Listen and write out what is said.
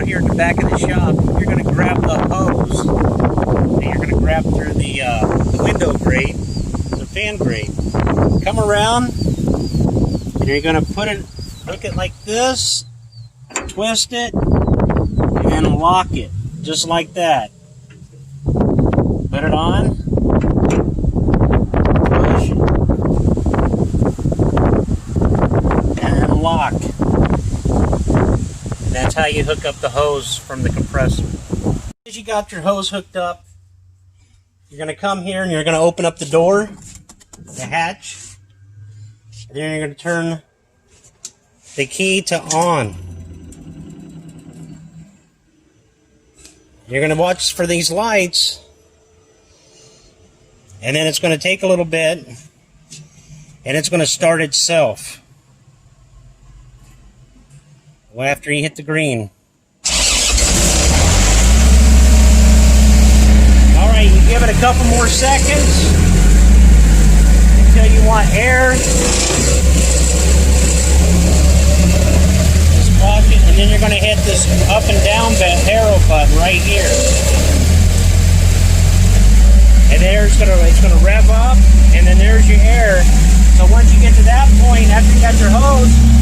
here at the back of the shop, you're going to grab the hose and you're going to grab through the window grate, the fan grate. Come around and you're going to put it, hook it like this, twist it, and lock it, just like that. Put it on, push, and lock. That's how you hook up the hose from the compressor. As you got your hose hooked up, you're going to come here and you're going to open up the door, the hatch, and then you're going to turn the key to on. You're going to watch for these lights, and then it's going to take a little bit, and it's going to start itself after you hit the green. Alright, you give it a couple more seconds until you want air. Just watch it, and then you're going to hit this up and down arrow button right here. And there's it's going to rev up, and then there's your air. So once you get to that point, after you got your hose,